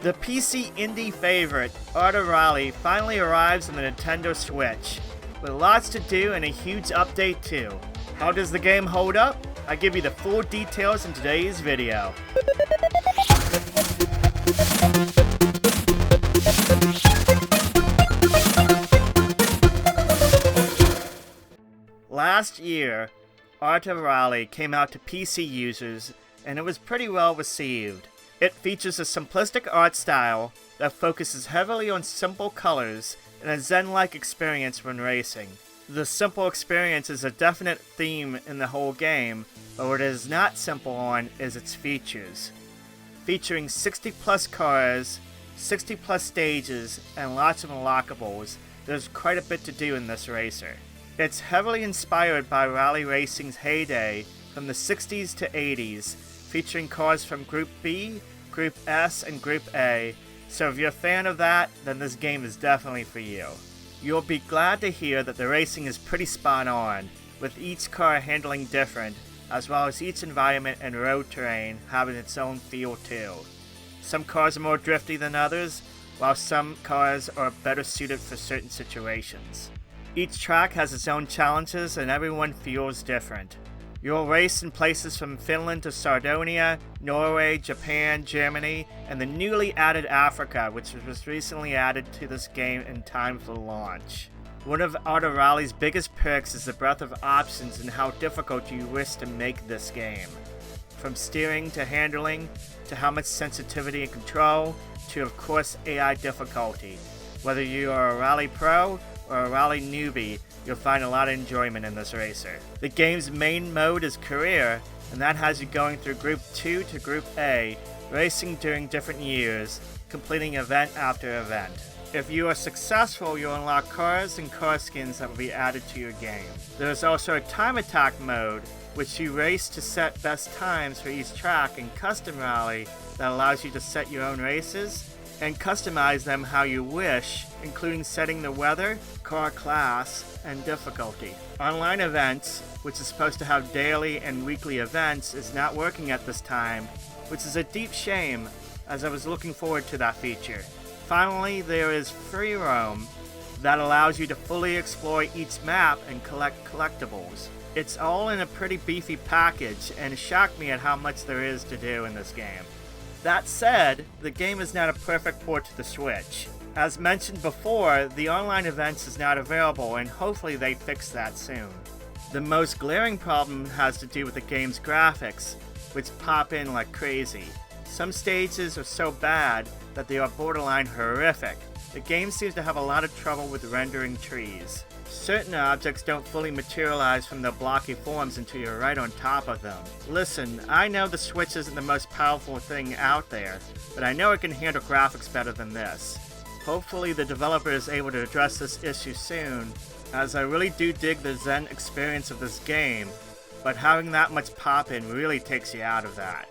The PC indie favorite, Art of Raleigh, finally arrives on the Nintendo Switch, with lots to do and a huge update too. How does the game hold up? I give you the full details in today's video. Last year, Art of Raleigh came out to PC users and it was pretty well received. It features a simplistic art style that focuses heavily on simple colors and a zen-like experience when racing. The simple experience is a definite theme in the whole game, but what it is not simple on is its features. Featuring 60 plus cars, 60 plus stages, and lots of unlockables, there's quite a bit to do in this racer. It's heavily inspired by rally racing's heyday from the 60s to 80s, featuring cars from Group B, Group S, and Group A, so if you're a fan of that, then this game is definitely for you. You'll be glad to hear that the racing is pretty spot on, with each car handling different, as well as each environment and road terrain having its own feel too. Some cars are more drifty than others, while some cars are better suited for certain situations. Each track has its own challenges and everyone feels different. You'll race in places from Finland to Sardinia, Norway, Japan, Germany, and the newly added Africa, which was recently added to this game in time for launch. One of Art of Raleigh's biggest perks is the breadth of options and how difficult you wish to make this game. From steering to handling, to how much sensitivity and control, to of course AI difficulty. Whether you are a Rally Pro or a Rally newbie, you'll find a lot of enjoyment in this racer. The game's main mode is Career, and that has you going through Group 2 to Group A, racing during different years, completing event after event. If you are successful, you'll unlock cars and car skins that will be added to your game. There is also a Time Attack mode, which you race to set best times for each track, and Custom Rally that allows you to set your own races and customize them how you wish, including setting the weather, car class, and difficulty. Online events, which is supposed to have daily and weekly events, is not working at this time, which is a deep shame, as I was looking forward to that feature. Finally, there is Free Roam, that allows you to fully explore each map and collect collectibles. It's all in a pretty beefy package, and it shocked me at how much there is to do in this game. That said, the game is not a perfect port to the Switch. As mentioned before, the online events is not available, and hopefully they fix that soon. The most glaring problem has to do with the game's graphics, which pop in like crazy. Some stages are so bad that they are borderline horrific. The game seems to have a lot of trouble with rendering trees. Certain objects don't fully materialize from their blocky forms until you're right on top of them. Listen, I know the Switch isn't the most powerful thing out there, but I know it can handle graphics better than this. Hopefully the developer is able to address this issue soon, as I really do dig the Zen experience of this game, but having that much pop-in really takes you out of that.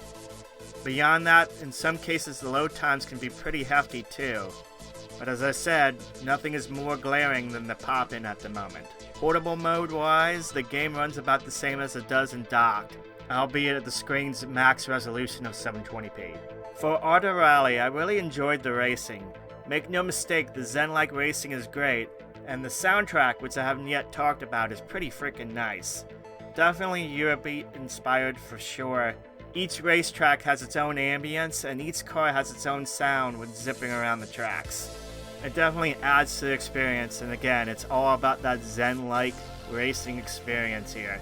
Beyond that, in some cases the load times can be pretty hefty too. But as I said, nothing is more glaring than the pop-in at the moment. Portable mode-wise, the game runs about the same as it does in docked, albeit at the screen's max resolution of 720p. For Art of Raleigh, I really enjoyed the racing. Make no mistake, the zen-like racing is great, and the soundtrack, which I haven't yet talked about, is pretty freaking nice. Definitely Eurobeat inspired for sure. Each racetrack has its own ambience, and each car has its own sound when zipping around the tracks. It definitely adds to the experience, and again, it's all about that zen-like racing experience here.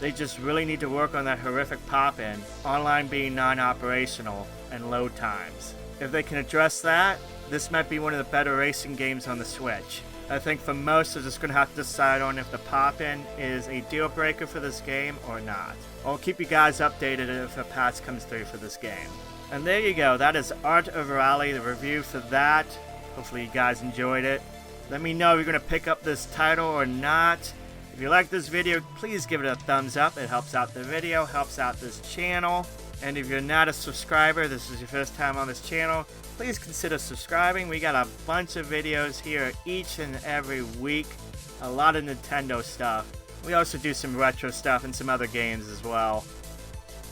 They just really need to work on that horrific pop-in, online being non-operational, and load times. If they can address that, this might be one of the better racing games on the Switch. I think for most, they're just going to have to decide on if the pop-in is a deal breaker for this game or not. I'll keep you guys updated if a patch comes through for this game. And there you go, that is Art of Raleigh, the review for that. Hopefully you guys enjoyed it. Let me know if you're going to pick up this title or not. If you like this video, please give it a thumbs up. It helps out the video, helps out this channel. And if you're not a subscriber, this is your first time on this channel, please consider subscribing. We got a bunch of videos here each and every week. A lot of Nintendo stuff. We also do some retro stuff and some other games as well.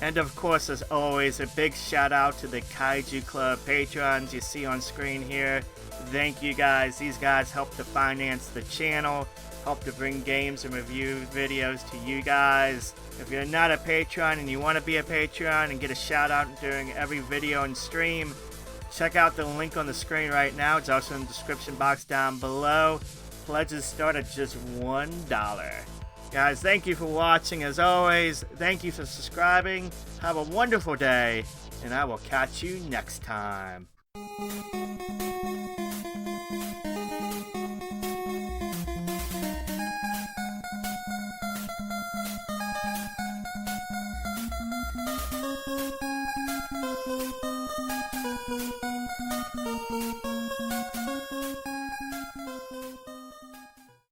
And of course, as always, a big shout out to the Kaiju Club patrons you see on screen here. Thank you guys. These guys help to finance the channel, help to bring games and review videos to you guys. If you're not a patron and you want to be a patron and get a shout out during every video and stream, check out the link on the screen right now. It's also in the description box down below. Pledges start at just $1. Guys, thank you for watching as always. Thank you for subscribing. Have a wonderful day, and I will catch you next time.